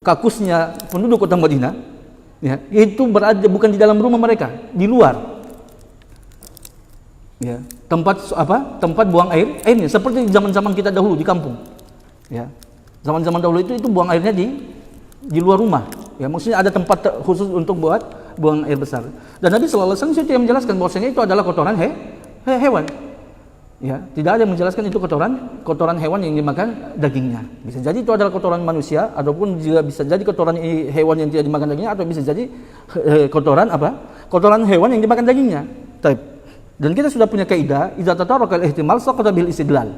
kakusnya penduduk kota Madinah, ya, itu berada bukan di dalam rumah mereka, di luar. Ya, tempat buang airnya seperti zaman-zaman kita dahulu di kampung. Ya. Zaman-zaman dahulu itu buang airnya di luar rumah. Ya, maksudnya ada tempat khusus untuk buang air besar. Dan Nabi sallallahu alaihi wasallam sudah menjelaskan bahwasanya itu adalah kotoran hewan. Ya, tidak ada yang menjelaskan itu kotoran hewan yang dimakan dagingnya. Bisa jadi itu adalah kotoran manusia, ataupun juga bisa jadi kotoran hewan yang tidak dimakan dagingnya, atau bisa jadi kotoran hewan yang dimakan dagingnya. Dan kita sudah punya kaidah, idza tataraka al-ihtimal saqata bil istidlal.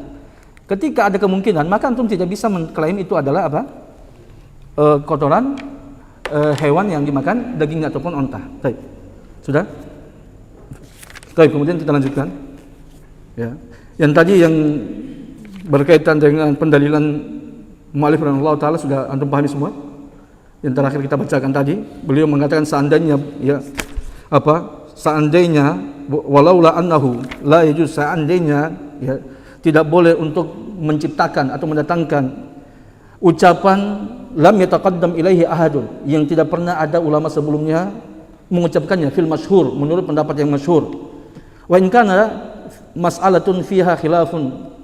Ketika ada kemungkinan, maka antum tidak bisa mengklaim itu adalah kotoran hewan yang dimakan dagingnya ataupun onta. Sudah? Kemudian kita lanjutkan. Ya. Yang tadi yang berkaitan dengan pendalilan mu'allif rahimahullah ta'ala sudah antum pahami semua. Yang terakhir kita bacakan tadi, beliau mengatakan seandainya walaula annahu la yajuz, seandainya ya, tidak boleh untuk menciptakan atau mendatangkan ucapan lam yataqaddam ilaihi ahadun, yang tidak pernah ada ulama sebelumnya mengucapkannya, fil masyhur, menurut pendapat yang masyhur. Wa in kana mas'alatun fiha khilafun,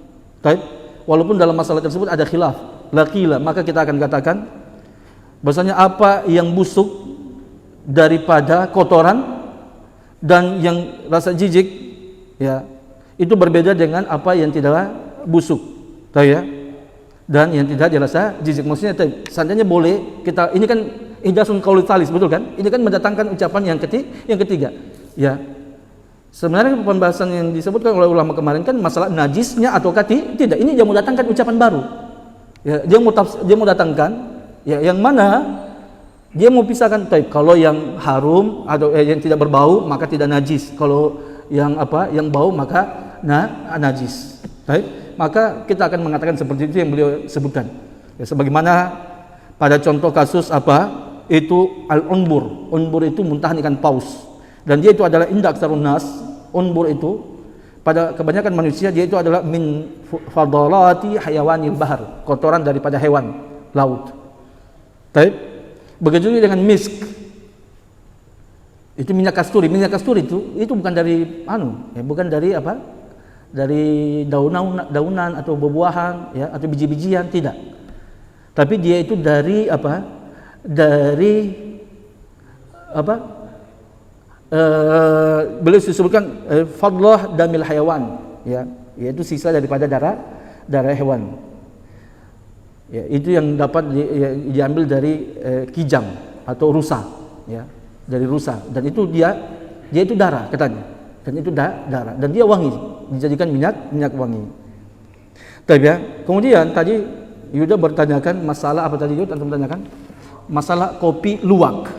walaupun dalam masalah tersebut ada khilaf, laqila, maka kita akan katakan bahwasanya apa yang busuk daripada kotoran dan yang rasa jijik, ya, itu berbeda dengan apa yang tidak busuk, ya, dan yang tidak dirasa jijik. Maksudnya seandainya boleh kita, ini kan ihdasun qauli tsalis, betul kan? Ini kan mendatangkan ucapan yang ketiga, ya. Sebenarnya pembahasan yang disebutkan oleh ulama kemarin kan masalah najisnya atau tidak. Ini dia mau datangkan ucapan baru. Ya, dia mau datangkan, ya, yang mana dia mau pisahkan. Kalau yang harum atau yang tidak berbau maka tidak najis. Kalau yang bau maka najis. Maka kita akan mengatakan seperti itu yang beliau sebutkan. Ya, sebagaimana pada contoh kasus itu al-unbur. Unbur itu muntahan ikan paus. Dan dia itu adalah inda aktsarun nas. Unbur itu pada kebanyakan manusia dia itu adalah min fadalati hayawanil bahar, kotoran daripada hewan laut. Begitu juga dengan misk. Itu minyak kasturi. Minyak kasturi itu bukan dari bukan dari dari daunan atau buah-buahan, ya, atau biji-bijian, tidak. Tapi dia itu dari beliau disebutkan fadlah damil hayawan, ya, yaitu sisa daripada darah hewan. Ya, itu yang dapat diambil dari kijang atau rusa, ya, dari rusa, dan itu dia itu darah katanya, dan itu darah, dan dia wangi, dijadikan minyak wangi. Ya. Kemudian tadi Yuda bertanyakan masalah apa tadi Yuda? Antum tanyakan masalah kopi luwak.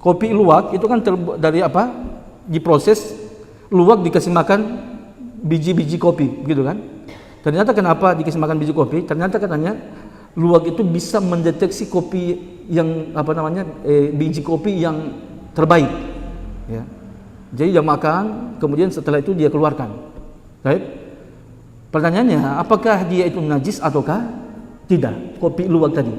Kopi luwak itu kan dari diproses, luwak dikasih makan biji-biji kopi, gitu kan? Ternyata kenapa dikasih makan biji kopi? Ternyata katanya luwak itu bisa mendeteksi kopi yang biji kopi yang terbaik, ya. Jadi dia makan, kemudian setelah itu dia keluarkan. Baik. Pertanyaannya, apakah dia itu najis ataukah tidak? Kopi luwak tadi.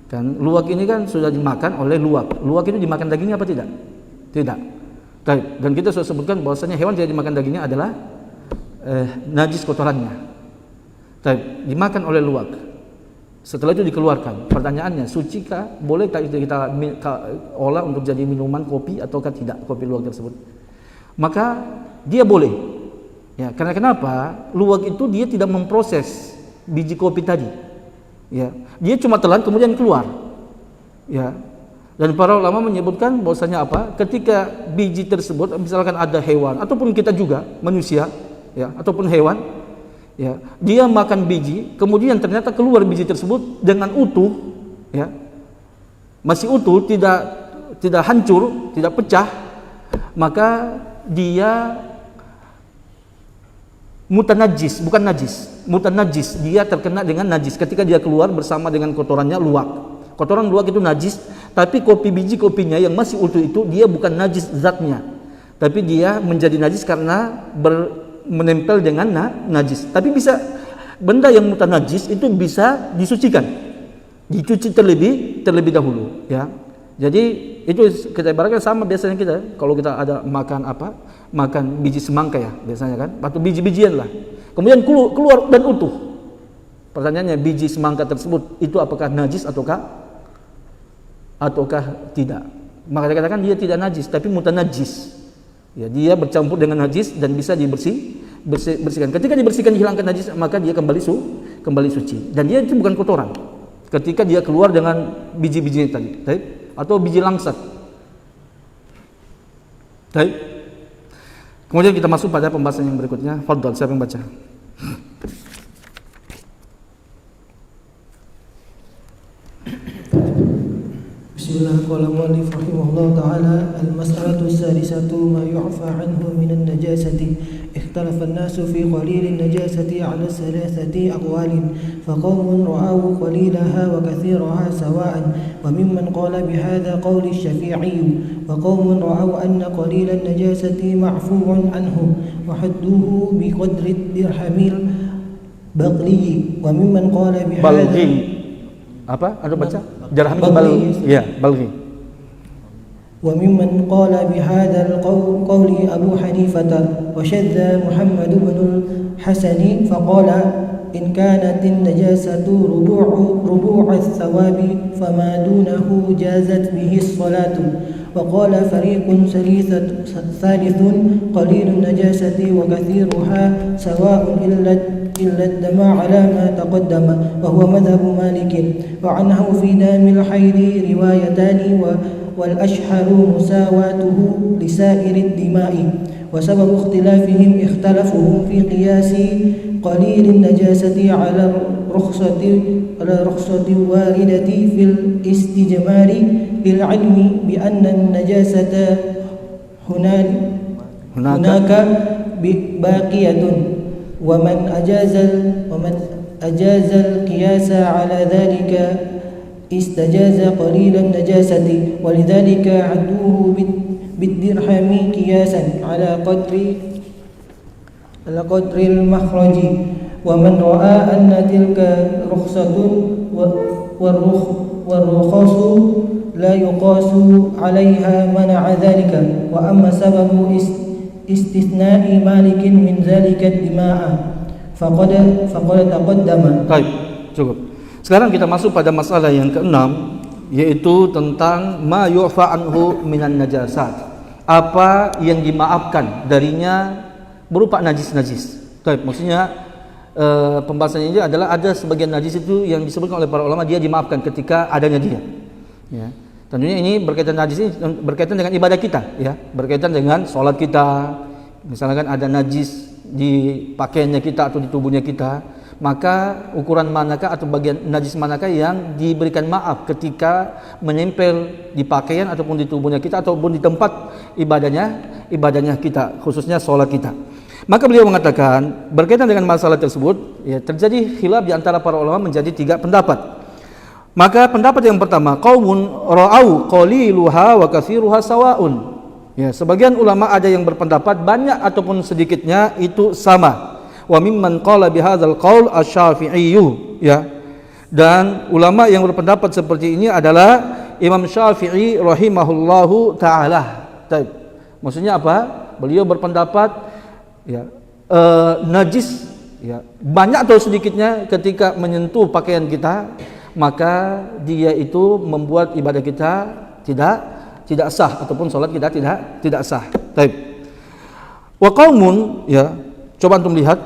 Kan luwak ini kan sudah dimakan oleh luwak. Luwak itu dimakan dagingnya apa tidak? Tidak. Dan kita sudah sebutkan bahwasanya hewan tidak dimakan dagingnya adalah najis kotorannya. Dimakan oleh luwak. Setelah itu dikeluarkan. Pertanyaannya, sucikah? Bolehkah itu kita olah untuk jadi minuman kopi ataukah tidak kopi luwak tersebut? Maka dia boleh. Ya, karena kenapa? Luwak itu dia tidak memproses biji kopi tadi. Ya, dia cuma telan kemudian keluar. Ya. Dan para ulama menyebutkan bahwasanya ketika biji tersebut, misalkan ada hewan ataupun kita juga manusia, ya, ataupun hewan, ya, dia makan biji, kemudian ternyata keluar biji tersebut dengan utuh, ya, masih utuh, tidak hancur, tidak pecah, maka dia mutanajis, bukan najis, mutanajis, dia terkena dengan najis ketika dia keluar bersama dengan kotorannya luwak. Kotoran luwak itu najis, tapi biji kopinya yang masih utuh itu dia bukan najis zatnya, tapi dia menjadi najis karena menempel dengan najis. Tapi bisa benda yang mutanajis itu bisa disucikan, dicuci terlebih dahulu, ya. Jadi itu kita ibaratkan sama biasanya kita kalau kita ada makan biji semangka ya biasanya kan, atau biji-bijian lah. Kemudian keluar dan utuh. Pertanyaannya, biji semangka tersebut itu apakah najis ataukah tidak? Maka kita katakan dia tidak najis, tapi mutanajis. Ya, dia bercampur dengan najis dan bisa bersihkan. Ketika dibersihkan, dihilangkan najis, maka dia kembali suci. Dan dia itu bukan kotoran. Ketika dia keluar dengan biji-biji tadi, atau biji langsat. Kemudian kita masuk pada pembahasan yang berikutnya. Fadhal, siapa yang baca? Bismillah, qala mu'allif rahimahullah ta'ala, al-mas'alatu as-sadisatu ma yu'fa anhu min an-najasati. اختلف الناس في قليل النجاسة على ثلاثة أقوال، فقوم رأوا قليلها وكثيرها سواء، وممن قال بهذا قول الشافعي، وقوم رأوا أن قليل النجاسة معفو عنه وحده بقدر الدرهم البغلي، وممن قال بهذا apa? Ada baca? Dirham balghi. Ya, balghi. وممن قال بهذا القول أبو حنيفة، وشذ محمد بن الحسن فقال إن كانت النجاسة ربوع الثواب فما دونه جازت به الصلاة. وقال فريق ثالث قليل النجاسة وكثيرها سواء إلا الدم على ما تقدم، وهو مذهب مالك. وعنه في دم الحيض روايتان، والأشهر مساواته لسائر الدماء. وسبب اختلافهم اختلفهم في قياس قليل النجاسة على الرخصة الواردة في الاستجمار، للعلم بأن النجاسة هناك باقية، ومن أجاز القياس على ذلك استجاز قليل النجاسة، ولذلك عدوه بالدرهم قياسا على قدر المخرج. ومن رأى أن تلك رخصة والرخص لا يقاس عليها منع ذلك. وأما سبب استثناء مالك من ذلك الدماء فقد تقدم. Baik, cukup. Sekarang kita masuk pada masalah yang keenam, yaitu tentang ma yu'fa anhu minan najasat. Apa yang dimaafkan darinya berupa najis-najis. Baik, maksudnya pembahasannya ini adalah ada sebagian najis itu yang disebutkan oleh para ulama dia dimaafkan ketika adanya dia. Ya. Tentunya ini berkaitan najis ini berkaitan dengan ibadah kita, ya, berkaitan dengan sholat kita. Misalkan ada najis di pakaiannya kita atau di tubuhnya kita, maka ukuran manakah atau bagian najis manakah yang diberikan maaf ketika menempel di pakaian ataupun di tubuhnya kita ataupun di tempat ibadahnya kita, khususnya sholat kita. Maka beliau mengatakan berkaitan dengan masalah tersebut, ya, terjadi khilaf di antara para ulama menjadi 3 pendapat. Maka pendapat yang pertama, qaumun ra'au qaliluha wa katsiruha sawaun. Ya, sebagian ulama ada yang berpendapat banyak ataupun sedikitnya itu sama. Wa mimman qala bihadzal qaul asy-Syafi'i, ya. Dan ulama yang berpendapat seperti ini adalah Imam Syafi'i rahimahullahu taala. Maksudnya apa? Beliau berpendapat, ya, najis, ya, banyak atau sedikitnya ketika menyentuh pakaian kita, maka dia itu membuat ibadah kita tidak sah ataupun sholat kita tidak sah. Baik. Wa qaumun, ya, coba antum lihat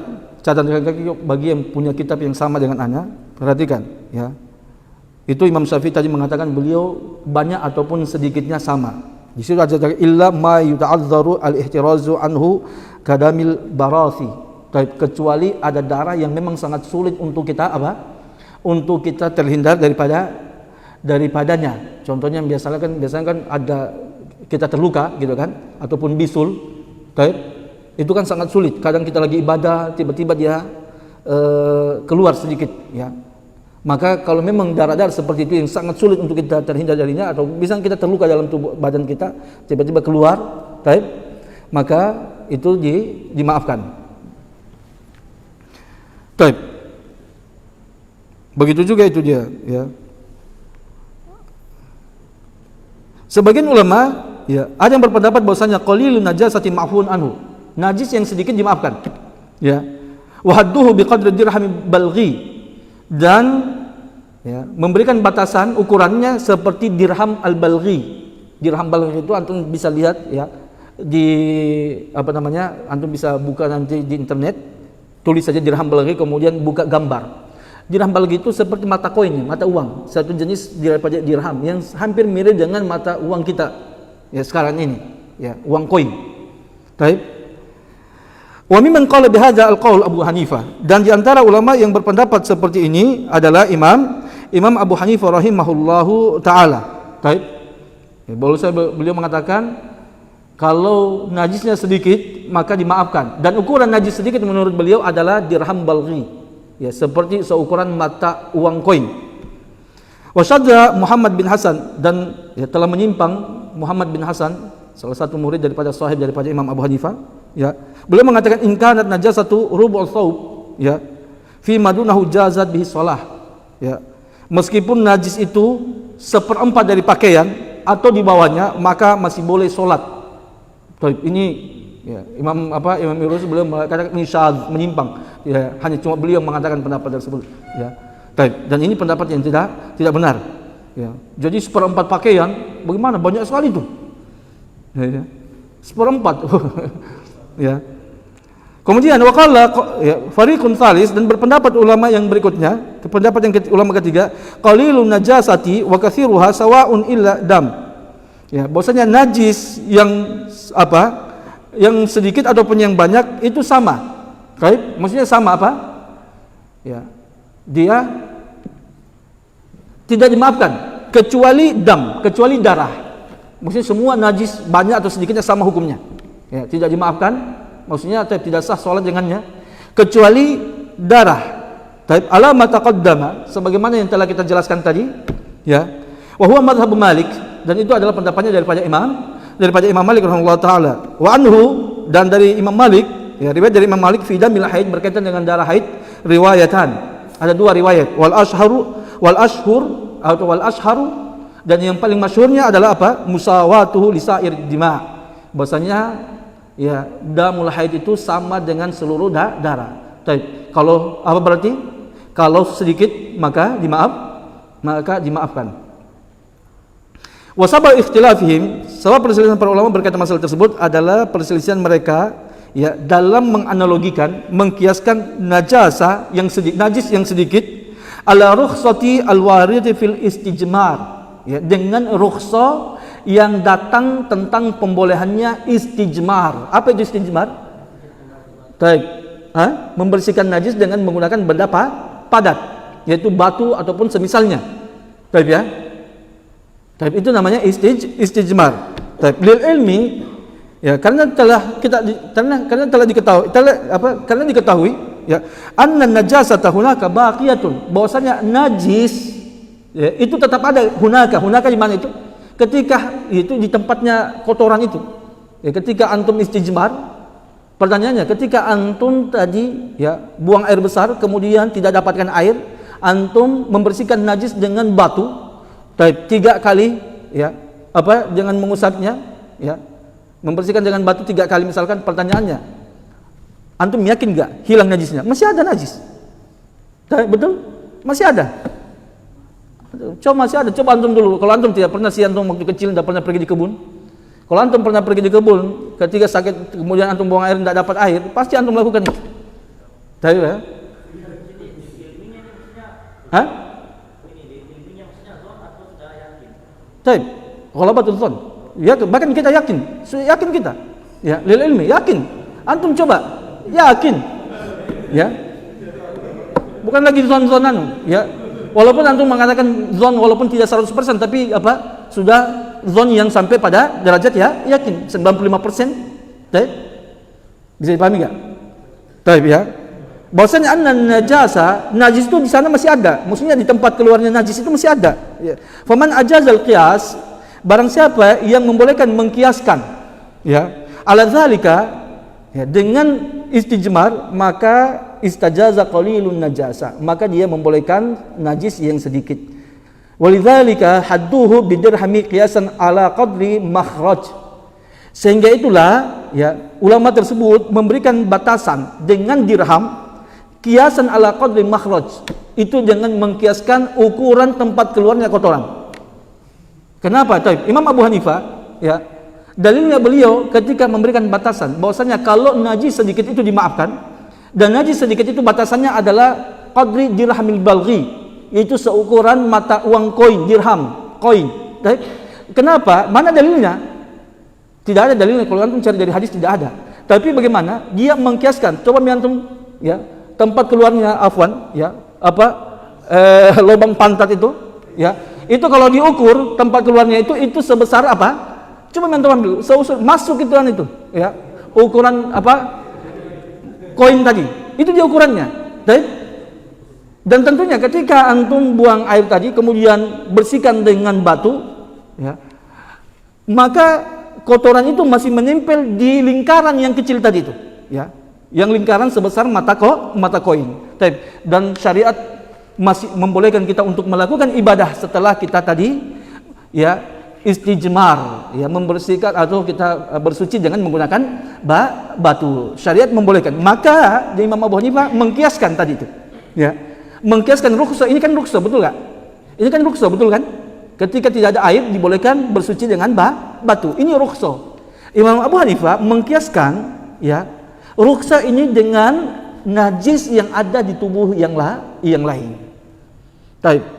catatan kaki bagi yang punya kitab yang sama dengan ana, perhatikan, ya. Itu Imam Syafi'i tadi mengatakan beliau banyak ataupun sedikitnya sama. Di situ ada illa ma yuta'azzaru al-ihtirazu anhu kadamil barasi. Baik, kecuali ada darah yang memang sangat sulit untuk kita untuk kita terhindar daripadanya. Contohnya biasanya kan ada kita terluka gitu kan, ataupun bisul, itu kan sangat sulit. Kadang kita lagi ibadah tiba-tiba dia keluar sedikit, ya. Maka kalau memang darah-darah seperti itu yang sangat sulit untuk kita terhindar darinya, atau misalnya kita terluka dalam tubuh badan kita tiba-tiba keluar, maka itu dimaafkan. Begitu juga itu dia, ya. Sebagian ulama ya ada yang berpendapat bahwasanya qalilun najasati ma'fun anhu. Najis yang sedikit dimaafkan. Ya. Wa hadduhu biqadri dirham balghi, dan ya, memberikan batasan ukurannya seperti dirham al-balghi. Dirham balghi itu antum bisa lihat ya di antum bisa buka nanti di internet, tulis saja dirham balghi kemudian buka gambar. Dirham balghi itu seperti mata koin, mata uang, satu jenis daripada dirham yang hampir mirip dengan mata uang kita ya sekarang ini, ya, uang koin. Baik. Wa mimman qala bihadza al-qaul Abu Hanifah, dan di antara ulama yang berpendapat seperti ini adalah Imam Abu Hanifah rahimahullahu taala. Baik. Ya, beliau mengatakan kalau najisnya sedikit maka dimaafkan, dan ukuran najis sedikit menurut beliau adalah dirham balghi. Ya, seperti seukuran mata uang koin. Wasyadda Muhammad bin Hasan, dan ya, telah menyimpang Muhammad bin Hasan, salah satu murid daripada sahib daripada Imam Abu Hanifah. Ya, beliau mengatakan in kanat najasatu rubu'ul thawb, ya, fi madunahu jazat bihi shalah. Ya, meskipun najis itu 1/4 dari pakaian atau di bawahnya maka masih boleh sholat. Ini ya, Imam Yunus beliau mengatakan ini syadz, menyimpang. Ya, hanya cuma beliau mengatakan pendapat tersebut. Ya. Dan ini pendapat yang tidak benar. Ya. Jadi 1/4 pakaian, bagaimana? Banyak sekali itu. Ya. 1/4. Ya. Kemudian waqala ya, fariqun tsalis, dan berpendapat ulama yang berikutnya, ulama ketiga, qalilun najasati wa katsiruha sawa'un illa dam. Ya, bahwasanya najis yang yang sedikit ataupun yang banyak itu sama. Baik, maksudnya sama apa? Ya. Dia tidak dimaafkan kecuali dam, kecuali darah. Maksudnya semua najis banyak atau sedikitnya sama hukumnya. Ya, tidak dimaafkan, maksudnya tidak sah salat dengannya kecuali darah. Taib ala ma taqaddama, sebagaimana yang telah kita jelaskan tadi, ya. Wa huwa madhhab Malik, dan itu adalah pendapatnya daripada Imam Malik rahimahullah taala. Wa anhu, dan dari Imam Malik, ya, riwayat dari Imam Malik fi damil haid, berkaitan dengan darah haid, riwayatan. Ada 2 riwayat, wal ashharu, dan yang paling masyhurnya adalah apa? Musawatuhu li sa'ir dima. Bahasanya ya damul haid itu sama dengan seluruh darah. Baik. Kalau apa berarti? Kalau sedikit maka dimaafkan. Wasabab ikhtilafihim, sebab perselisihan para ulama berkaitan masalah tersebut adalah perselisihan mereka ya dalam menganalogikan, mengkiaskan najis yang sedikit ala rukhsati alwaridi fil istijmar, ya, dengan rukhsah yang datang tentang pembolehannya istijmar. Apa itu istijmar? Baik, membersihkan najis dengan menggunakan benda padat, yaitu batu ataupun semisalnya. Baik ya. Baik, itu namanya istijmar. Baik, lil ilmi, ya, karena diketahui ya anna najasata hunaka baqiyatun, bahwasanya najis ya, itu tetap ada hunaka di mana itu? Ketika itu di tempatnya kotoran itu. Ya, ketika antum istijmar, pertanyaannya ketika antum tadi ya buang air besar kemudian tidak dapatkan air, antum membersihkan najis dengan batu 3 kali ya, dengan mengusapnya ya. Membersihkan dengan batu 3 kali misalkan, pertanyaannya antum yakin enggak hilang najisnya? Masih ada najis. Betul? Masih ada. Masih ada. Coba antum dulu. Kalau antum tidak pernah antum waktu kecil tidak pernah pergi di kebun. Kalau antum pernah pergi di kebun, ketika sakit kemudian antum buang air tidak dapat air, pasti antum melakukan itu. Tahu ya? Hah? Taib. Kalau betul zon. Ya, bahkan kita yakin kita. Ya, lil ilmi yakin. Antum coba yakin. Ya. Bukan lagi zon-zonan, ya. Walaupun antum mengatakan zon walaupun tidak 100%, tapi sudah zon yang sampai pada derajat ya yakin 95%. Taib. Bisa dipahami enggak? Taib ya. Bahwasanya najis itu di sana masih ada. Maksudnya di tempat keluarnya najis itu masih ada. Ya. Faman ajazal qiyas, barang siapa yang membolehkan mengkiaskan ya ala zalika ya, dengan istijmar, maka istajaza qalilun najasa, maka dia membolehkan najis yang sedikit. Walidzalika hadduhu bidirhami qiyasan ala qadri makhraj. Sehingga itulah ya ulama tersebut memberikan batasan dengan dirham kiasan ala qadri makhraj, itu dengan mengkiaskan ukuran tempat keluarnya kotoran. Kenapa? Imam Abu Hanifah ya, dalilnya beliau ketika memberikan batasan bahwasanya kalau najis sedikit itu dimaafkan, dan najis sedikit itu batasannya adalah qadri dirhamil balghi, yaitu seukuran mata uang koin, dirham, koin. Kenapa? Mana dalilnya? Tidak ada dalilnya. Kalau antum cari dari hadis tidak ada. Tapi bagaimana dia mengkiaskan? Coba antum ya, tempat keluarnya ya, lubang pantat itu ya, itu kalau diukur tempat keluarnya itu sebesar apa? Coba antum ambil masuk ituan itu ya, ukuran koin tadi, itu dia ukurannya. Dan tentunya ketika antum buang air tadi kemudian bersihkan dengan batu ya, maka kotoran itu masih menempel di lingkaran yang kecil tadi itu ya, yang lingkaran sebesar mata koin. Dan syariat masih membolehkan kita untuk melakukan ibadah setelah kita tadi ya istijmar ya, membersihkan atau kita bersuci dengan menggunakan batu. Syariat membolehkan. Maka Imam Abu Hanifah mengkiaskan tadi itu ya, mengkiaskan rukhsah. Ini kan rukhsah, betul enggak? Ini kan rukhsah, betul kan? Ketika tidak ada air dibolehkan bersuci dengan batu. Ini rukhsah. Imam Abu Hanifah mengkiaskan ya rukhsah ini dengan najis yang ada di tubuh yang lain.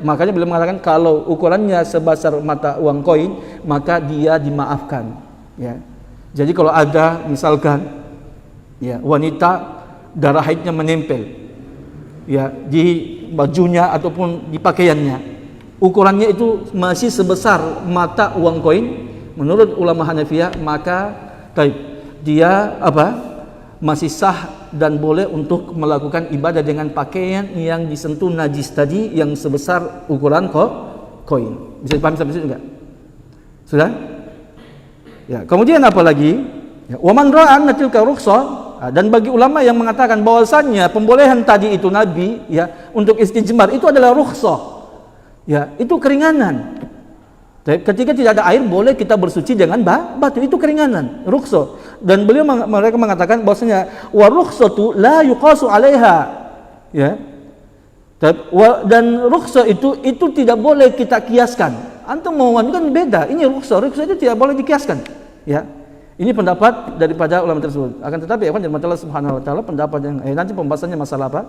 Makanya beliau mengatakan kalau ukurannya sebesar mata uang koin maka dia dimaafkan ya. Jadi kalau ada misalkan ya wanita darah haidnya menempel ya di bajunya ataupun di pakaiannya, ukurannya itu masih sebesar mata uang koin, menurut ulama Hanafiyah maka dia masih sah dan boleh untuk melakukan ibadah dengan pakaian yang disentuh najis tadi yang sebesar ukuran koin. Bisa dipahami sampai situ enggak? Sudah? Ya, kemudian apa lagi? Ya, wa man ra'a anna tilka rukhsah, dan bagi ulama yang mengatakan bahwasannya pembolehan tadi itu Nabi ya untuk istijmar itu adalah rukhsah. Ya, itu keringanan. Ketika tidak ada air boleh kita bersuci dengan batu, itu keringanan, rukhsah. Dan mereka mengatakan bahwasanya wa rukhsatu la yuqasu 'alaiha ya. Dan rukhsah itu tidak boleh kita kiaskan. Antum mau mandi kan beda, ini rukhsah itu tidak boleh dikiaskan ya. Ini pendapat daripada ulama tersebut. Akan tetapi ya kan Allah Subhanahu wa taala pendapat yang nanti pembahasannya masalah apa?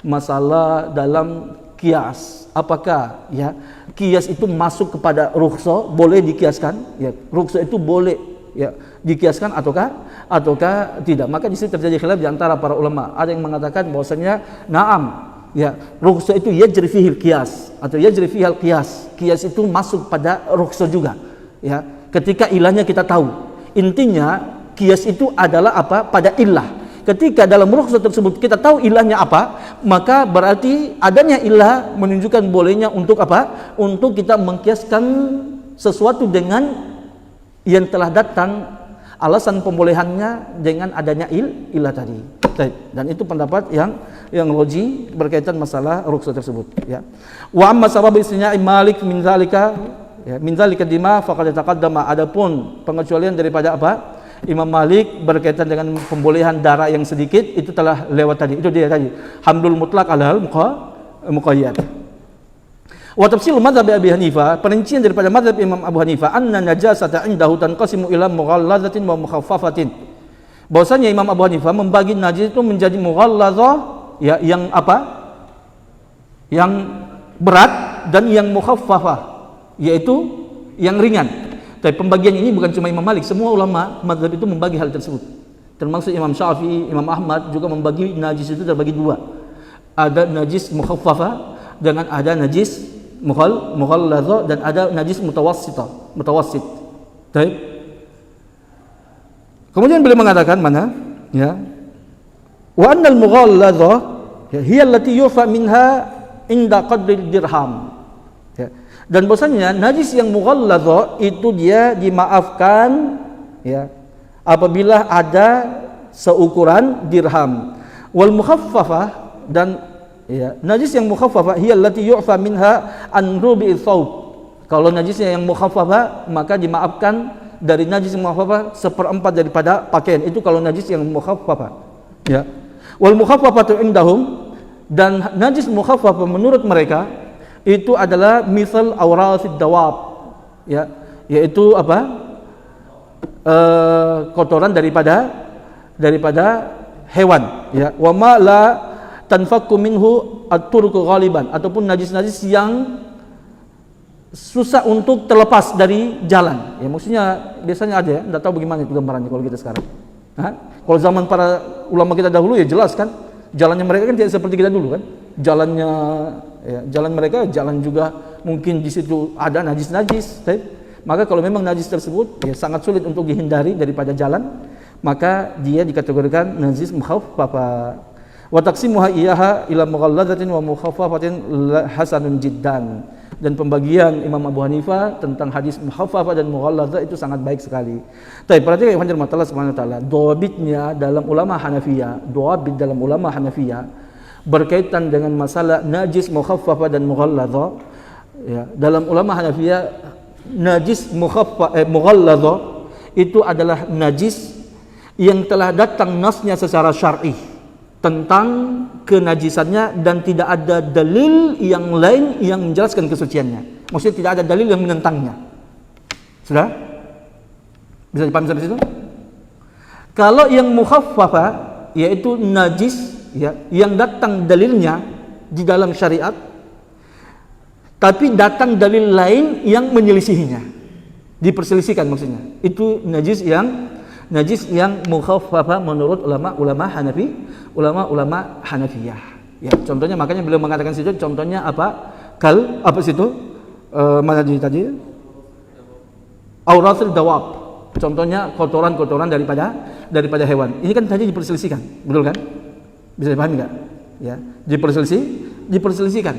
Masalah dalam kias. Apakah ya kias itu masuk kepada rukhsah, boleh dikiaskan ya, rukhsah itu boleh ya dikiaskan ataukah tidak. Maka di sini terjadi khilaf di antara para ulama. Ada yang mengatakan bahwasanya na'am ya, rukhsah itu yajri fihil qiyas atau yajri fihal qiyas. Qiyas itu masuk pada rukhsah juga ya, ketika ilahnya kita tahu. Intinya qiyas itu adalah apa? Pada ilah. Ketika dalam rukhsah tersebut kita tahu ilahnya apa, maka berarti adanya ilah menunjukkan bolehnya untuk apa? Untuk kita mengkiaskan sesuatu dengan yang telah datang alasan pembolehannya dengan adanya ilah tadi. Dan itu pendapat yang logi berkaitan masalah rukhsah tersebut ya. Wa amma sabab istinya'i Malik min zalika ya, min zalika dima faqad taqaddama. Adapun pengecualian daripada apa? Imam Malik berkaitan dengan pembolehan darah yang sedikit itu telah lewat tadi. Itu dia tadi. Hamdul mutlaq alal muqayyad. Wa tafsil mazhab Abi Hanifah, perincian daripada mazhab Imam Abu Hanifah, anna najasata indahu tanqasimu ila mughallazatin wa mukhaffafatin. Bahwasanya Imam Abu Hanifah membagi najis itu menjadi mughallazah ya, yang apa? Yang berat, dan yang mukhaffafah, yaitu yang ringan. Tapi pembagian ini bukan cuma Imam Malik, semua ulama mazhab itu membagi hal tersebut. Termasuk Imam Syafi'i, Imam Ahmad juga membagi najis itu terbagi dua. Ada najis mukhaffafah dengan ada najis mughalladha, dan ada najis mutawassit. Baik. Kemudian beliau mengatakan mana? Ya. Wa annal mughalladha hiya allati yufa minha inda qadri dirham. Ya. Dan bahwasanya najis yang mughalladha itu dia dimaafkan ya apabila ada seukuran dirham. Wal mukhaffafah, dan ya najis yang mukhaffafah hiya allati yu'fa minha an rubi'i thawb, Kalau najisnya yang mukhaffafah, maka dimaafkan dari najis yang mukhaffafah 1/4 daripada pakaian. Itu kalau najis yang mukhaffafah. Ya. Wal mukhaffafatu indahum, dan najis mukhaffafah menurut mereka itu adalah misal aurasid dawab. Ya, yaitu apa? Kotoran daripada hewan, ya. Wa ma la tanfakku minhu at-turqu ghaliban, ataupun najis-najis yang susah untuk terlepas dari jalan. Ya, maksudnya biasanya ada ya, enggak tahu bagaimana itu gambarannya kalau kita sekarang. Kalau zaman para ulama kita dahulu ya jelas kan, jalannya mereka kan tidak seperti kita dulu kan. Jalannya ya, jalan mereka jalan juga mungkin di situ ada najis-najis. Maka kalau memang najis tersebut ya sangat sulit untuk dihindari daripada jalan, maka dia dikategorikan najis mukhaffafah. Wa taqsimuha iyaha ila mughalladatin wa mukhaffafatin hasanun jiddan. Dan pembagian Imam Abu Hanifah tentang hadis mukhaffafah dan mughalladzah itu sangat baik sekali. Tapi perhatikan Ibnu Hajar Subhanahu wa taala, dhabitnya dalam ulama Hanafiyah, dhabit dalam ulama Hanafiyah berkaitan dengan masalah najis mukhaffafah dan mughalladzah. Ya, dalam ulama Hanafiyah najis mughalladzah itu adalah najis yang telah datang nasnya secara syar'i tentang kenajisannya dan tidak ada dalil yang lain yang menjelaskan kesuciannya. Maksudnya tidak ada dalil yang menentangnya. Sudah? Bisa dipahami sampai situ? Kalau yang mukhaffafah yaitu najis ya, yang datang dalilnya di dalam syariat tapi datang dalil lain yang menyelisihinya, diperselisihkan maksudnya. Itu najis yang mukhaffafah menurut ulama Hanafiyah. Ya, contohnya makanya beliau mengatakan situ contohnya apa? Mana tadi? Auratul dawab. Contohnya kotoran-kotoran daripada hewan. Ini kan tadi diperselisihkan, betul kan? Bisa dipahami enggak? Ya, diperselisihkan.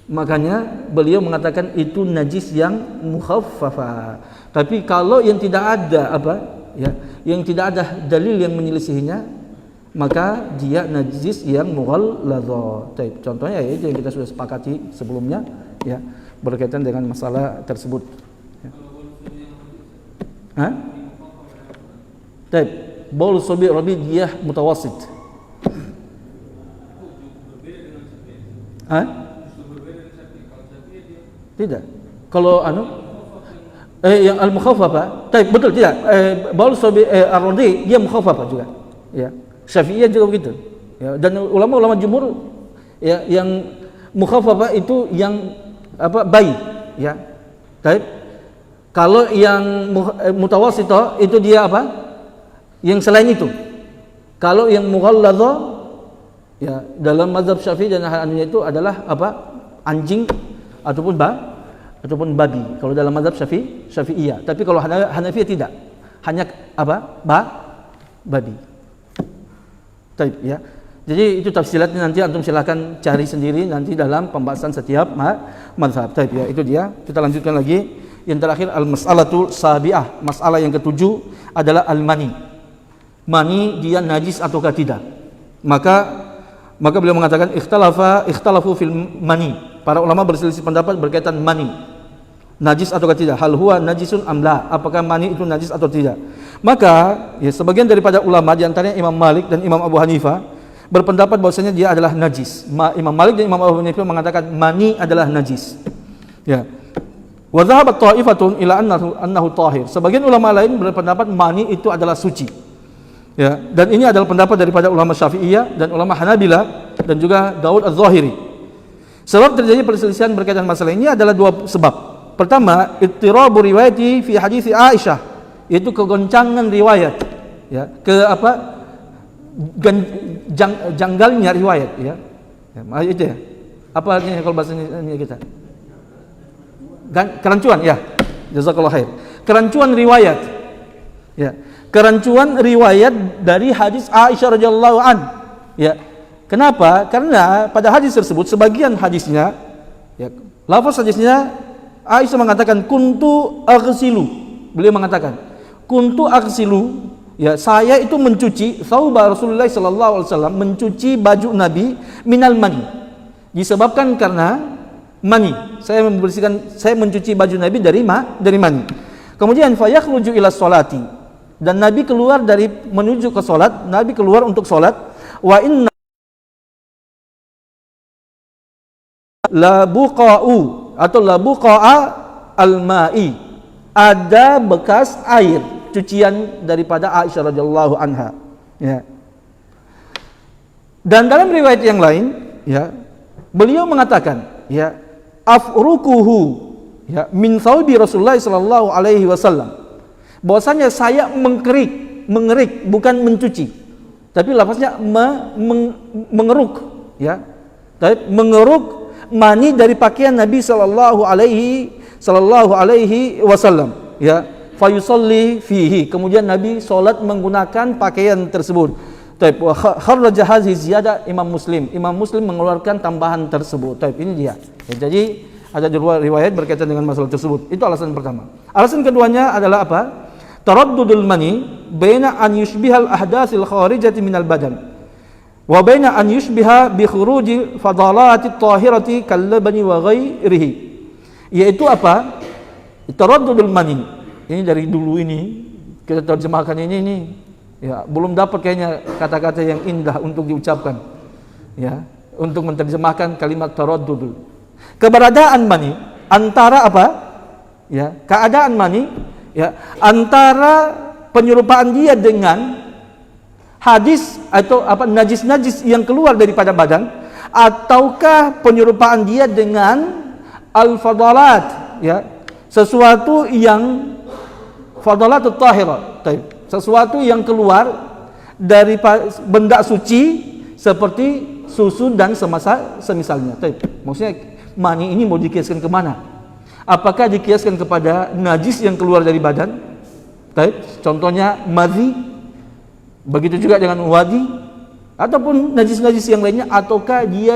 Makanya beliau mengatakan itu najis yang mukhaffafah. Tapi kalau yang tidak ada yang tidak ada dalil yang menyelisihinya, maka dia najis yang mughalladzah. Contohnya itu yang kita sudah sepakati sebelumnya ya, berkaitan dengan masalah tersebut. Baul sobi rabi dia mutawassit. Tidak. Kalau yang al-mukhaffafah, betul tidak. Baul sobi ar-radi dia mukhaffafah juga. Ya. Syafi'iyah juga begitu. Ya, dan ulama-ulama jumhur ya, yang mukhaffafah itu yang bayi, ya. Kalau yang mutawassithah itu dia apa? Yang selain itu. Kalau yang mughalladzah ya dalam mazhab Syafi'i dan Hanbali itu adalah apa? Anjing ataupun babi. Kalau dalam mazhab Syafi'iyah. Tapi kalau Hanafiyah tidak. Hanya apa? Babi. Ya. Jadi itu tafsilatnya nanti antum silakan cari sendiri nanti dalam pembahasan setiap mazhab. Ya, itu dia. Kita lanjutkan lagi. Yang terakhir al-mas'alatul sabi'ah. Masalah yang ketujuh adalah al-mani. Mani dia najis ataukah tidak? Maka beliau mengatakan ikhtalafu fil mani. Para ulama berselisih pendapat berkaitan mani. Najis ataukah tidak? Hal huwa najisun amla? Apakah mani itu najis atau tidak? Maka ya, sebagian daripada ulama di antaranya Imam Malik dan Imam Abu Hanifah berpendapat bahwasanya dia adalah najis. Imam Malik dan Imam Abu Hanifah mengatakan mani adalah najis. Ya. Wa dhahabat ta'ifatun ila annahu tahir. Sebagian ulama lain berpendapat mani itu adalah suci. Ya, dan ini adalah pendapat daripada ulama Syafi'iyah dan ulama Hanabilah dan juga Daud Az-Zahiri. Sebab terjadi perselisihan berkaitan masalah ini adalah dua sebab. Pertama, ittirabu riwayati fi hadits Aisyah, yaitu kegoncangan riwayat. Ya, janggalnya riwayat ya. Itu ya. Apa artinya kalau bahasa ini kita? Kerancuan ya. Jazakallahu khair. Kerancuan riwayat. Ya. Kerancuan riwayat dari hadis Aisyah radhiyallahu an. Ya. Kenapa? Karena pada hadis tersebut sebagian hadisnya ya, lafaz hadisnya Aisyah mengatakan kuntu aghsilu. Beliau mengatakan kuntu aghsilu, ya, saya itu mencuci thawba Rasulullah sallallahu alaihi wasallam, mencuci baju Nabi minal mani. Disebabkan karena mani. Saya mencuci baju Nabi dari mani. Kemudian fayakhruju ila sholati, dan Nabi keluar menuju ke salat, Nabi keluar untuk salat. Wa inna la buqa'u atau la buqa'a al-ma'i, ada bekas air cucian daripada Aisyah radhiyallahu anha, ya. Dan dalam riwayat yang lain, ya, beliau mengatakan, ya, afrukuhu, ya, min thawbi Rasulullah sallallahu alaihi wasallam, bahwasanya saya mengerik bukan mencuci, tapi lafaznya mengeruk, ya, mengeruk mani dari pakaian Nabi sallallahu alaihi wasallam, ya, fayusalli fihi, kemudian Nabi salat menggunakan pakaian tersebut. Kharraja hadhihi ziyadah Imam Muslim mengeluarkan tambahan tersebut. Ini dia. Ya, jadi ada dua riwayat berkaitan dengan masalah tersebut. Itu alasan pertama. Alasan keduanya adalah apa? Taraddudul mani baina an yushbihal ahdatsil kharijati minal badan wa baina an yushbiha bi khuruji fadalati tahirati kal labani wa ghairihi. Yaitu apa? Taraddudul mani. Ini dari dulu ini kita terjemahkan ini. Ya, belum dapat kayaknya kata-kata yang indah untuk diucapkan, ya, untuk menerjemahkan kalimat taraddud. Keberadaan mani antara apa? Ya, keadaan mani, ya, antara penyerupaan dia dengan hadis atau apa najis-najis yang keluar daripada badan, ataukah penyerupaan dia dengan al-fadalat, ya, sesuatu yang fadalatut tahirah, sesuatu yang keluar dari benda suci seperti susu dan semisalnya. Maksudnya mani ini mau dikiaskan kemana? Apakah dikiaskan kepada najis yang keluar dari badan? Contohnya madhi, begitu juga dengan wadi, ataupun najis-najis yang lainnya, ataukah dia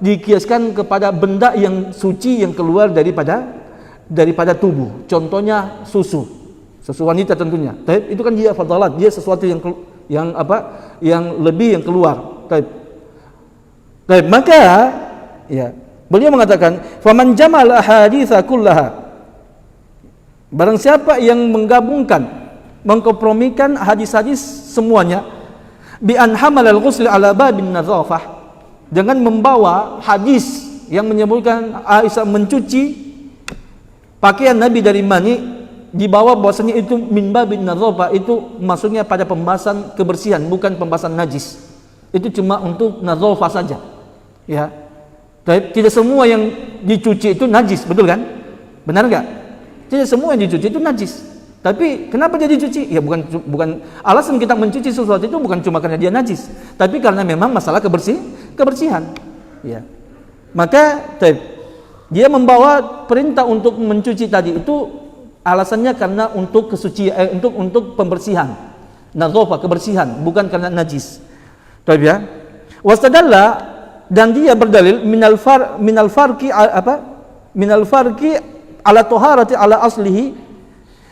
dikiaskan kepada benda yang suci yang keluar daripada tubuh? Contohnya susu wanita tentunya. Itu kan dia fadalat, dia sesuatu yang lebih yang keluar. Maka, ya, beliau mengatakan, faman jamal ahaditsa kullaha, barang siapa yang menggabungkan, mengkompromikan hadis-hadis semuanya, bi an hamal al-ghusl ala babin nadzafah, dengan membawa hadis yang menyebutkan Aisyah mencuci pakaian Nabi dari mani, dibawa bahwasanya itu min babin nadzafah, itu maksudnya pada pembahasan kebersihan, bukan pembahasan najis. Itu cuma untuk nadzafah saja, ya. Tidak semua yang dicuci itu najis, betul kan? Benar enggak? Tidak semua yang dicuci itu najis. Tapi kenapa dia dicuci? Ya bukan alasan kita mencuci sesuatu itu bukan cuma karena dia najis, tapi karena memang masalah kebersihan, ya. Maka dia membawa perintah untuk mencuci tadi itu alasannya karena untuk kesucian, untuk pembersihan, nadzafah, kebersihan, bukan karena najis. Ya. Wastadalla, dan dia berdalil minal farqi ala taharati ala aslihi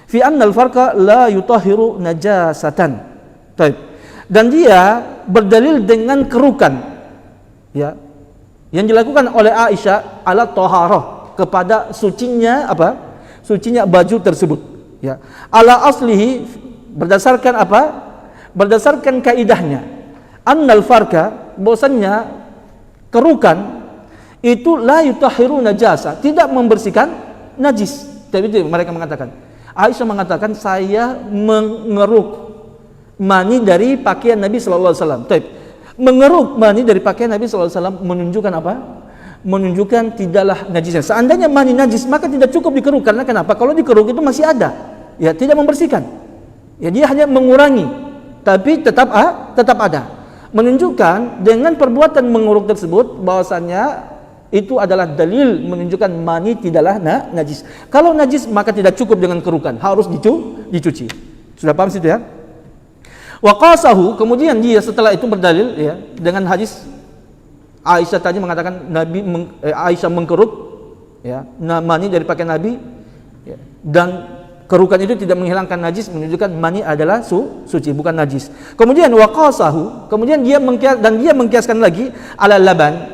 fi anna al farqa la yutahhiru najasatan. Dan dia berdalil dengan kerukan, ya, yang dilakukan oleh Aisyah ala taharah, kepada sucinya apa? Sucinya baju tersebut, ya. Ala aslihi, berdasarkan apa? Berdasarkan kaidahnya, annal farqa, bahwasannya kerukan itu la yutahhiru najasa, tidak membersihkan najis. Tapi mereka mengatakan, Aisyah mengatakan, saya mengeruk mani dari pakaian Nabi sallallahu alaihi wasallam. Mengeruk mani dari pakaian Nabi sallallahu alaihi wasallam menunjukkan apa? Menunjukkan tidaklah najisnya. Seandainya mani najis, maka tidak cukup dikeruk. Karena kenapa? Kalau dikeruk itu masih ada, ya, tidak membersihkan. Ya, dia hanya mengurangi, tapi tetap ada. Menunjukkan dengan perbuatan mengeruk tersebut bahwasannya itu adalah dalil menunjukkan mani tidaklah najis. Kalau najis maka tidak cukup dengan kerukan, harus dicuci. Sudah paham situ, ya? Wa qasahu, kemudian dia setelah itu berdalil, ya, dengan hadis Aisyah tadi mengatakan Aisyah mengkeruk, ya, mani dari pakaian Nabi, ya, dan kerukan itu tidak menghilangkan najis, menunjukkan mani adalah suci, bukan najis. Kemudian waqasahu, kemudian dia mengkiaskan lagi ala laban,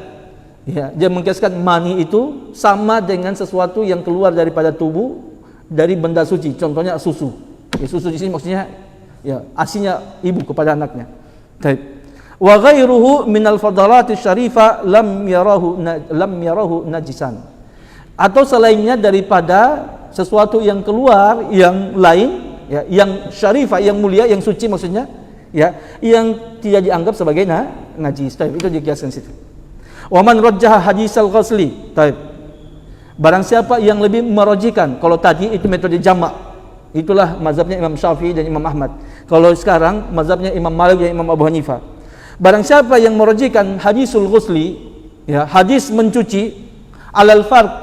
Ya, dia mengkiaskan mani itu sama dengan sesuatu yang keluar daripada tubuh dari benda suci. Contohnya susu. Ya, susu di sini maksudnya ya asinya ibu kepada anaknya. Baik. Wa ghairuhu minal fadalati syarifah lam yarahu najisan. Atau selainnya daripada sesuatu yang keluar yang lain, ya, yang syarifah, yang mulia, yang suci maksudnya, ya, yang tidak dianggap sebagai najis. Baik, itu dikiaskan situ. Wa man rajjaha hadisal ghusli. Baik. Barang siapa yang lebih merojikan, kalau tadi itu metode jamak, itulah mazhabnya Imam Syafi'i dan Imam Ahmad. Kalau sekarang mazhabnya Imam Malik dan Imam Abu Hanifah. Barang siapa yang merojikan hadisul ghusli, ya, hadis mencuci alal farq,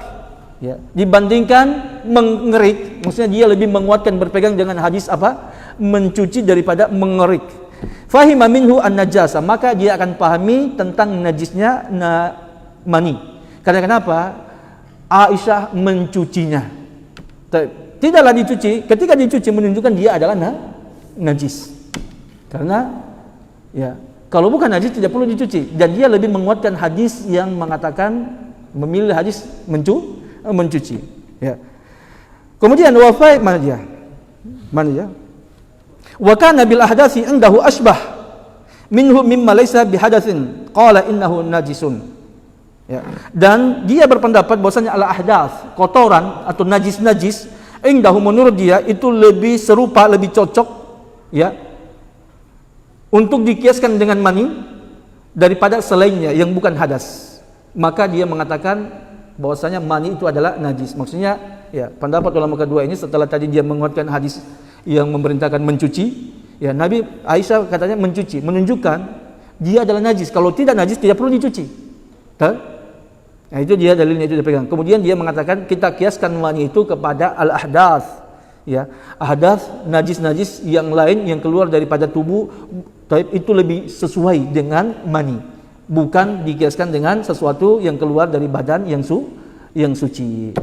ya, dibandingkan mengerik, maksudnya dia lebih menguatkan berpegang dengan hadis apa? Mencuci daripada mengerik. Fahima minhu an-najasa, maka dia akan pahami tentang najisnya mani. Karena kenapa? Aisyah mencucinya. Tidaklah dicuci, ketika dicuci menunjukkan dia adalah najis. Karena ya, kalau bukan najis tidak perlu dicuci, dan dia lebih menguatkan hadis yang mengatakan memilih hadis mencuci. Ya. Kemudian wafai mana dia? Wa kana bil ahdathi indahu ashbah minhu mimma laysa bihadatsin qala innahu najisun. Ya. Dan dia berpendapat bahwasanya al ahdath, kotoran atau najis indahu menurut dia itu lebih serupa, lebih cocok, ya, untuk dikiaskan dengan mani daripada selainnya yang bukan hadas. Maka dia mengatakan bahwasanya mani itu adalah najis. Maksudnya ya, pendapat ulama kedua ini setelah tadi dia menguatkan hadis yang memerintahkan mencuci, ya, Nabi Aisyah katanya mencuci, menunjukkan dia adalah najis. Kalau tidak najis tidak perlu dicuci. Nah, itu dia dalilnya, itu dipegang. Kemudian dia mengatakan kita kiaskan mani itu kepada al-ahdath, ya, ahdath, najis yang lain yang keluar daripada tubuh, itu lebih sesuai dengan mani, bukan dikiaskan dengan sesuatu yang keluar dari badan yang suci.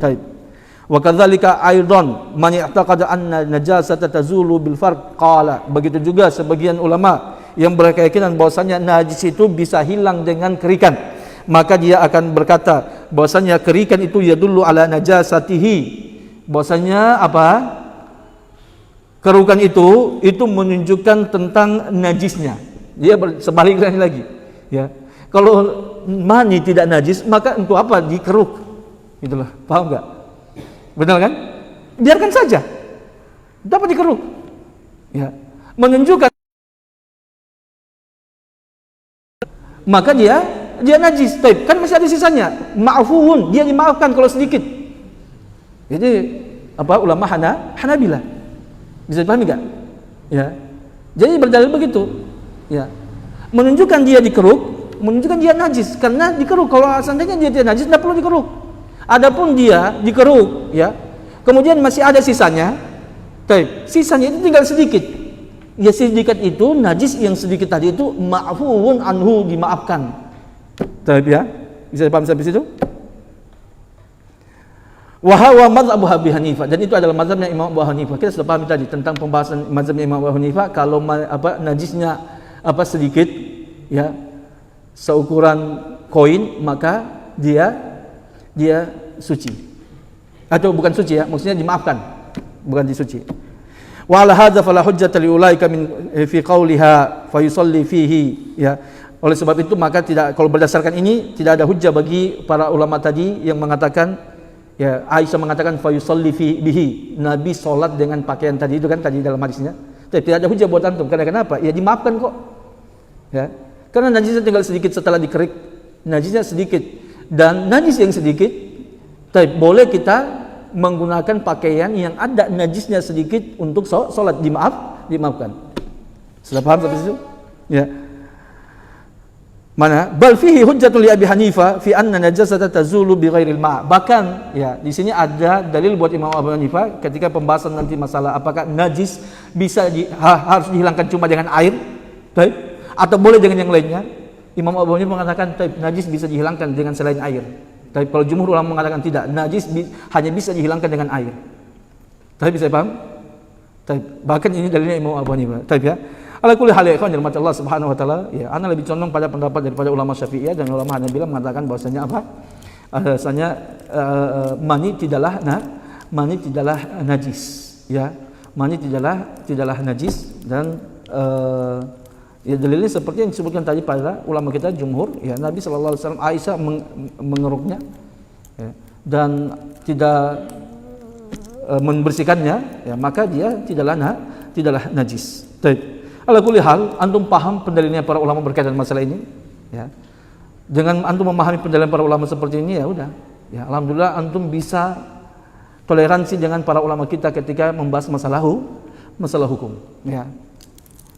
Wa kadzalika aidan man i'taqada anna najasata tazulu bil farq qala. Begitu juga sebagian ulama yang berkeyakinan bahwasanya najis itu bisa hilang dengan kerikan, maka dia akan berkata bahwasanya kerikan itu yadullu ala najasatihi, bahwasanya apa? Kerukan itu menunjukkan tentang najisnya. Dia sebaliknya lagi, ya. Kalau mani tidak najis, maka untuk apa dikeruk? Itulah, paham enggak? Benar kan? Biarkan saja. Dapat dikeruk. Ya. Menunjukkan maka dia najis. Kan masih ada sisanya. Ma'fuun, dia dimaafkan kalau sedikit. Jadi apa ulama Hanabilah. Bisa dipahami enggak? Ya. Jadi berdalil begitu. Ya. Menunjukkan dia dikeruk, menunjukkan dia najis karena dikeruk. Kalau seandainya dia tidak najis tidak perlu dikeruk. Adapun dia dikeruk, ya, kemudian masih ada sisanya, sisanya itu tinggal sedikit. Ya, sedikit itu najis, yang sedikit tadi itu ma'fuun anhu, dimaafkan. Ya, bisa dipahami sampai situ? Wa huwa mazhabu Abi Hanifah, dan itu adalah mazhabnya Imam Abu Hanifah. Kita sudah pahami tadi tentang pembahasan mazhabnya Imam Abu Hanifah. Kalau najisnya sedikit, ya, seukuran koin, maka dia suci, atau bukan suci, ya, maksudnya dimaafkan, bukan disuci. Wa ala hadza fala hujjata li ulaika min fi qawliha fa yusalli fihi, ya. Oleh sebab itu maka tidak, kalau berdasarkan ini tidak ada hujjah bagi para ulama tadi yang mengatakan, ya, Aisyah mengatakan fa yusalli bihi, Nabi salat dengan pakaian tadi itu kan tadi dalam hadisnya. Tidak ada hujjah buat antum. Karena kenapa? Ya, dimaafkan kok. Ya. Karena najisnya tinggal sedikit setelah dikerik, najisnya sedikit. Dan najis yang sedikit, boleh kita menggunakan pakaian yang ada najisnya sedikit untuk sholat, dimaafkan. Sudah paham sampai situ? Ya. Mana? Bal fihi hujjatul li Abi Hanifah fi anna najasata tazulu bi ghairil ma'. Bahkan, ya, di sini ada dalil buat Imam Abu Hanifah ketika pembahasan nanti masalah apakah najis bisa harus dihilangkan cuma dengan air, atau boleh dengan yang lainnya. Imam Abu Hanifah mengatakan najis bisa dihilangkan dengan selain air. Tapi kalau jumhur ulama mengatakan tidak, najis hanya bisa dihilangkan dengan air. Tapi bisa paham? Bahkan ini dalilnya Imam Abu Hanifah. Ya. Ala kulli hal ya ikhwan dirahmati Allah Subhanahu wa taala, ya ana lebih condong pada pendapat daripada ulama Syafi'iyah dan ulama Hanabilah mengatakan bahwasanya apa? Bahwasanya mani tidaklah najis, ya. Mani tidaklah najis dan ya dalilnya seperti yang disebutkan tadi pada ulama kita jumhur, ya Nabi sallallahu alaihi wasallam Aisyah mengeruknya, ya, dan tidak membersihkannya, ya maka dia tidaklah najis. Baik. Ala kulli hal, antum paham pendalilannya para ulama berkaitan masalah ini, ya. Dengan antum memahami pendalilan para ulama seperti ini, ya udah, ya alhamdulillah antum bisa toleransi dengan para ulama kita ketika membahas masalah hukum, ya.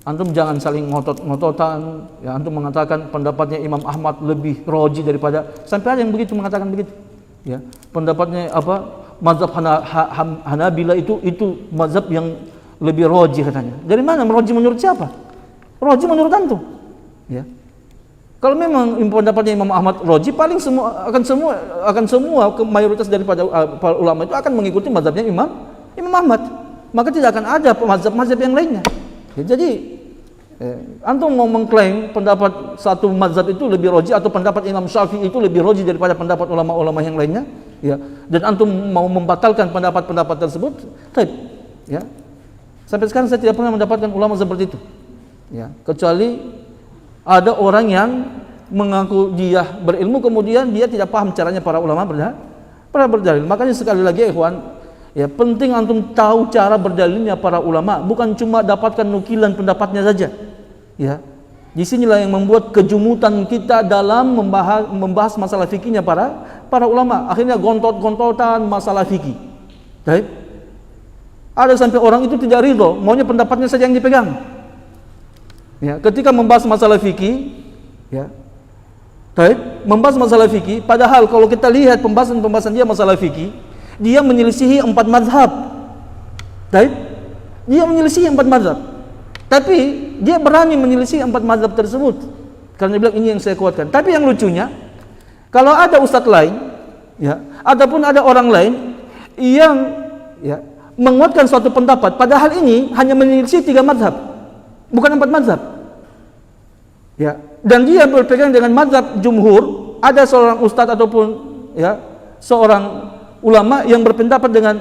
Antum jangan saling ngotot-ngototan, ya antum mengatakan pendapatnya Imam Ahmad lebih roji daripada, sampai ada yang begitu mengatakan begitu, ya. Pendapatnya apa? Mazhab Hanabila itu mazhab yang lebih roji katanya. Dari mana meroji menurut siapa? Roji menurut antum, ya. Kalau memang pendapatnya Imam Ahmad roji, paling semua mayoritas daripada para ulama itu akan mengikuti mazhabnya Imam Ahmad. Maka tidak akan ada mazhab yang lainnya. Ya, jadi antum mau mengklaim pendapat satu mazhab itu lebih roji atau pendapat Imam Syafi'i itu lebih roji daripada pendapat ulama-ulama yang lainnya, ya. Dan antum mau membatalkan pendapat-pendapat tersebut, ya. Sampai sekarang saya tidak pernah mendapatkan ulama seperti itu, ya. Kecuali ada orang yang mengaku dia berilmu kemudian dia tidak paham caranya para ulama berdalil. Makanya sekali lagi ikhwan, ya penting antum tahu cara berdalilnya para ulama, bukan cuma dapatkan nukilan pendapatnya saja, ya. Disinilah yang membuat kejumutan kita dalam membahas masalah fikihnya para ulama. Akhirnya gontot-gontotan masalah fikih. Baik. Ada sampai orang itu tidak ridho, maunya pendapatnya saja yang dipegang. Ya, ketika membahas masalah fikih, ya, membahas masalah fikih, padahal kalau kita lihat pembahasan dia masalah fikih, dia menyelisihi 4 mazhab. Dia menyelisihi 4 mazhab. Tapi dia berani menyelisihi 4 mazhab tersebut karena dia bilang ini yang saya kuatkan. Tapi yang lucunya, kalau ada ustadz lain, ya, ataupun ada orang lain yang, ya, menguatkan suatu pendapat, padahal ini hanya menyelisih 3 mazhab, bukan 4 mazhab, ya, dan dia berpegang dengan mazhab jumhur. Ada seorang ustadz ataupun, ya, seorang ulama yang berpendapat dengan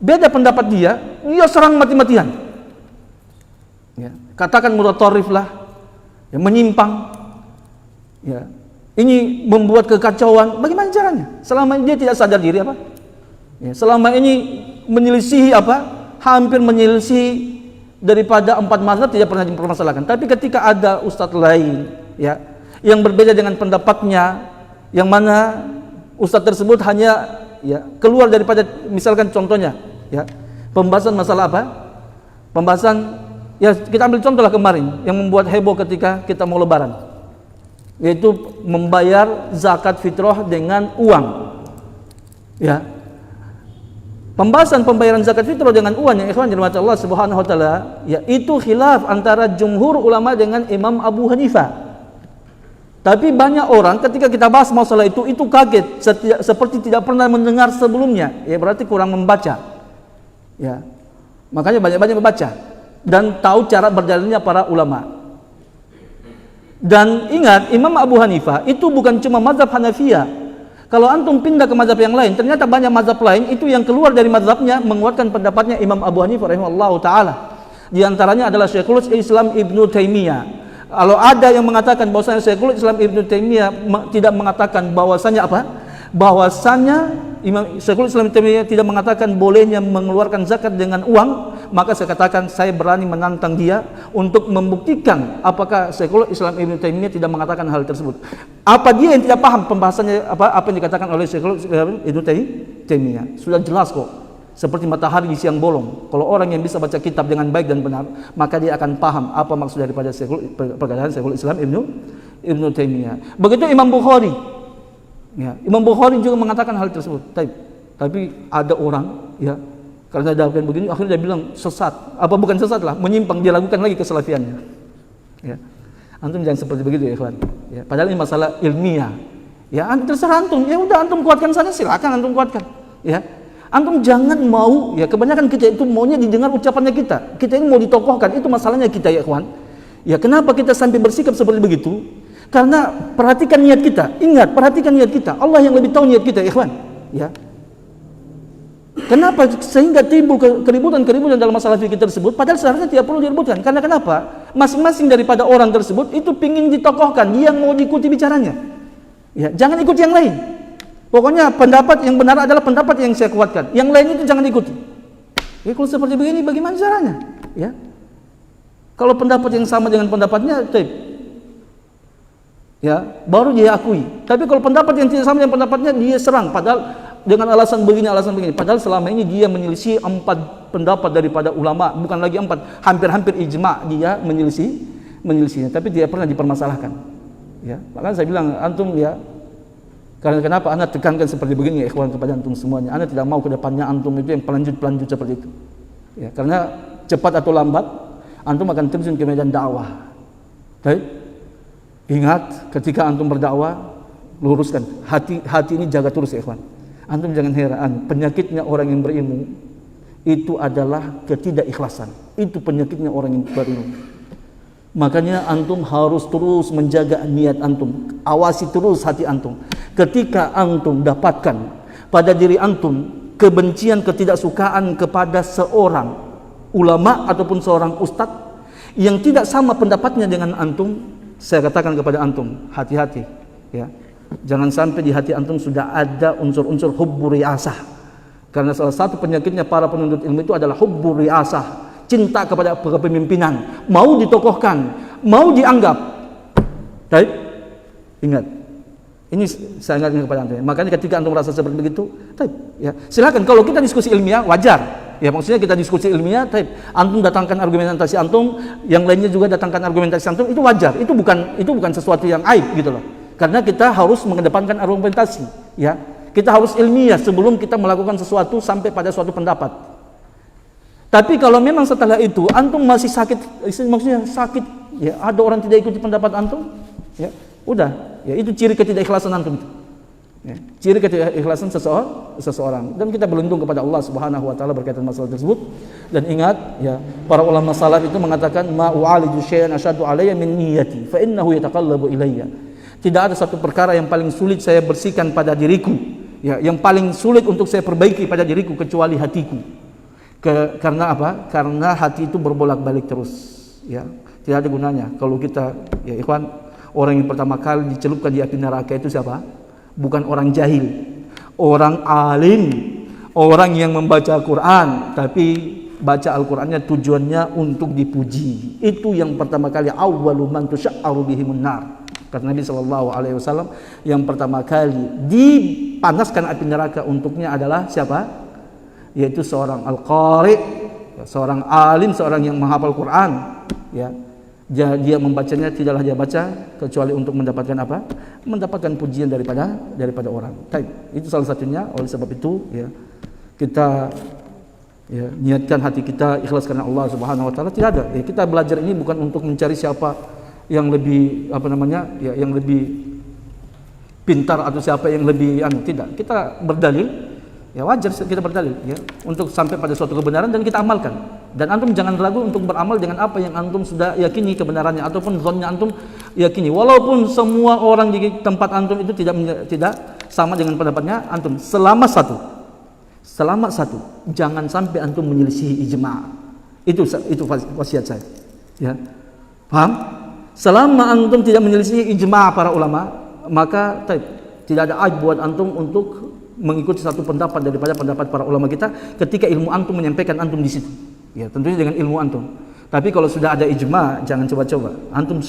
beda pendapat dia serang mati-matian, ya, katakan mutatarrif lah, ya, menyimpang, ya, ini membuat kekacauan. Bagaimana caranya? Selama dia tidak sadar diri apa? Ya, selama ini menyelisihi apa? Hampir menyelisihi daripada 4 mazhab, tidak pernah dipermasalahkan. Tapi ketika ada ustadz lain, ya, yang berbeda dengan pendapatnya, yang mana ustadz tersebut hanya, ya, keluar daripada, misalkan contohnya, ya, pembahasan masalah apa? Pembahasan, ya, kita ambil contoh lah kemarin yang membuat heboh ketika kita mau lebaran, yaitu membayar zakat fitrah dengan uang, ya. Pembahasan pembayaran zakat fitrah dengan uang yang ikhwan dirahmati Allah Subhanahu wa taala, ya, itu khilaf antara jumhur ulama dengan Imam Abu Hanifah. Tapi banyak orang ketika kita bahas masalah itu kaget, seperti tidak pernah mendengar sebelumnya. Ya berarti kurang membaca. Ya. Makanya banyak-banyak membaca dan tahu cara berdalilnya para ulama. Dan ingat, Imam Abu Hanifah itu bukan cuma mazhab Hanafiyah. Kalau antum pindah ke mazhab yang lain, ternyata banyak mazhab lain itu yang keluar dari mazhabnya menguatkan pendapatnya Imam Abu Hanifah rahimahullahu taala. Di antaranya adalah Syekhul Islam Ibnu Taimiyah. Kalau ada yang mengatakan bahwasanya Syekhul Islam Ibnu Taimiyah tidak mengatakan bahwasanya apa? Bahwasanya Imam Syekhul Islam Ibnu Taimiyah tidak mengatakan bolehnya mengeluarkan zakat dengan uang, maka saya katakan saya berani menantang dia untuk membuktikan apakah Syekhul Islam Ibnu Taimiyah tidak mengatakan hal tersebut. Apa dia yang tidak paham pembahasannya apa yang dikatakan oleh Syekhul Islam Ibnu Taimiyah? Sudah jelas kok. Seperti matahari di siang bolong. Kalau orang yang bisa baca kitab dengan baik dan benar, maka dia akan paham apa maksud daripada perkataan Syekhul Islam Ibnu Taimiyah. Begitu Imam Bukhari. Ya, Imam Bukhari juga mengatakan hal tersebut. Tapi ada orang, ya, karena dakwaan begini akhirnya dia bilang sesat. Apa bukan sesat lah, menyimpang, dia lakukan lagi kesalafiannya. Ya. Antum jangan seperti begitu ya, ikhwan. Ya, padahal ini masalah ilmiah. Ya, terserah antum. Ya udah antum kuatkan sana, silakan antum kuatkan. Ya. Antum jangan mau, ya kebanyakan kita itu maunya didengar ucapannya kita. Kita ini mau ditokohkan, itu masalahnya kita ya ikhwan. Ya kenapa kita sampai bersikap seperti begitu? Karena perhatikan niat kita. Ingat, perhatikan niat kita. Allah yang lebih tahu niat kita, ikhwan. Ya. Kenapa sehingga timbul keributan-keributan dalam masalah fikih tersebut? Padahal seharusnya tidak perlu diributkan. Karena kenapa? Masing-masing daripada orang tersebut itu pingin ditokohkan, yang mau diikuti bicaranya. Ya, jangan ikut yang lain. Pokoknya pendapat yang benar adalah pendapat yang saya kuatkan. Yang lain itu jangan ikuti. Ya, kalau seperti begini bagaimana caranya? Ya. Kalau pendapat yang sama dengan pendapatnya, ya, baru dia akui. Tapi kalau pendapat yang tidak sama dengan pendapatnya, dia serang. Padahal dengan alasan begini. Padahal selama ini dia menyelisih 4 pendapat daripada ulama, bukan lagi 4, hampir-hampir ijma dia menyelisihnya. Tapi tidak pernah dipermasalahkan. Ya, makanya saya bilang antum ya. Karena kenapa Anda tekankan seperti begini ya ikhwan kepada antum semuanya. Anda tidak mau ke depannya antum itu yang pelanjut seperti itu. Ya, karena cepat atau lambat antum akan terjun ke medan dakwah. Baik. Ingat ketika antum berdakwah, luruskan hati ini, jaga terus ya ikhwan. Antum jangan heran, penyakitnya orang yang berilmu itu adalah ketidakikhlasan. Itu penyakitnya orang yang berilmu. Makanya antum harus terus menjaga niat antum, awasi terus hati antum. Ketika antum dapatkan pada diri antum kebencian, ketidaksukaan kepada seorang ulama ataupun seorang ustadz yang tidak sama pendapatnya dengan antum, saya katakan kepada antum, hati-hati ya. Jangan sampai di hati antum sudah ada unsur-unsur hubbu riasah. Karena salah satu penyakitnya para penuntut ilmu itu adalah hubbu riasah. Cinta kepada kepemimpinan, mau ditokohkan, mau dianggap. Baik, ingat, ini saya ingatkan kepada antum. Makanya ketika antum merasa seperti begitu, ya silakan. Kalau kita diskusi ilmiah wajar, ya maksudnya kita diskusi ilmiah, antum datangkan argumentasi antum, yang lainnya juga datangkan argumentasi antum, itu wajar. Itu bukan sesuatu yang aib gitu loh. Karena kita harus mengedepankan argumentasi, ya. Kita harus ilmiah sebelum kita melakukan sesuatu sampai pada suatu pendapat. Tapi kalau memang setelah itu antum masih sakit, maksudnya sakit, ya ada orang tidak ikuti pendapat antum, ya udah, ya itu ciri ketidakikhlasan antum. Ya, ciri ketidakikhlasan seseorang. Dan kita berlindung kepada Allah Subhanahu wa taala berkaitan masalah tersebut. Dan ingat, ya, para ulama salaf itu mengatakan ma u'aliju syai'an asyaddu alayya min niyyati fa innahu yataqallabu ilayya. Tidak ada satu perkara yang paling sulit saya bersihkan pada diriku, ya, yang paling sulit untuk saya perbaiki pada diriku kecuali hatiku. Karena apa? Karena hati itu berbolak-balik terus, ya. Tidak ada gunanya kalau kita, ya ikhwan, orang yang pertama kali dicelupkan di api neraka itu siapa? Bukan orang jahil, orang alim, orang yang membaca Al-Quran, tapi baca Al-Qurannya tujuannya untuk dipuji. Itu yang pertama kali, awwalu man tusya'aru bihimun nar. Kata Nabi SAW, yang pertama kali dipanaskan api neraka untuknya adalah siapa? Yaitu seorang al-qari, seorang alim, seorang yang menghafal Quran, ya. Dia membacanya tidaklah dia baca kecuali untuk mendapatkan apa? Mendapatkan pujian daripada orang. Baik, itu salah satunya. Oleh sebab itu, ya, kita, ya, niatkan hati kita ikhlas karena Allah Subhanahu wa taala. Tidak ada. Ya, kita belajar ini bukan untuk mencari siapa yang lebih ya, yang lebih pintar atau siapa yang lebih tidak. Kita berdalil. Ya wajar kita berdalil, ya, untuk sampai pada suatu kebenaran dan kita amalkan. Dan antum jangan ragu untuk beramal dengan apa yang antum sudah yakini kebenarannya ataupun zonnya antum yakini. Walaupun semua orang di tempat antum itu tidak sama dengan pendapatnya antum, selama satu jangan sampai antum menyelisihi ijma'. Itu wasiat saya. Ya. Paham? Selama antum tidak menyelisihi ijma' para ulama, maka tidak ada aib buat antum untuk mengikuti satu pendapat daripada pendapat para ulama kita ketika ilmu antum menyampaikan antum di situ. Ya, tentunya dengan ilmu antum. Tapi kalau sudah ada ijma, jangan coba-coba. Antum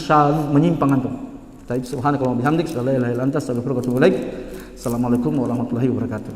menyimpang antum. Subhanakallahumma bihamdik, la ilaha illa anta, astaghfiruka wa atubu ilaik. Assalamualaikum warahmatullahi wabarakatuh.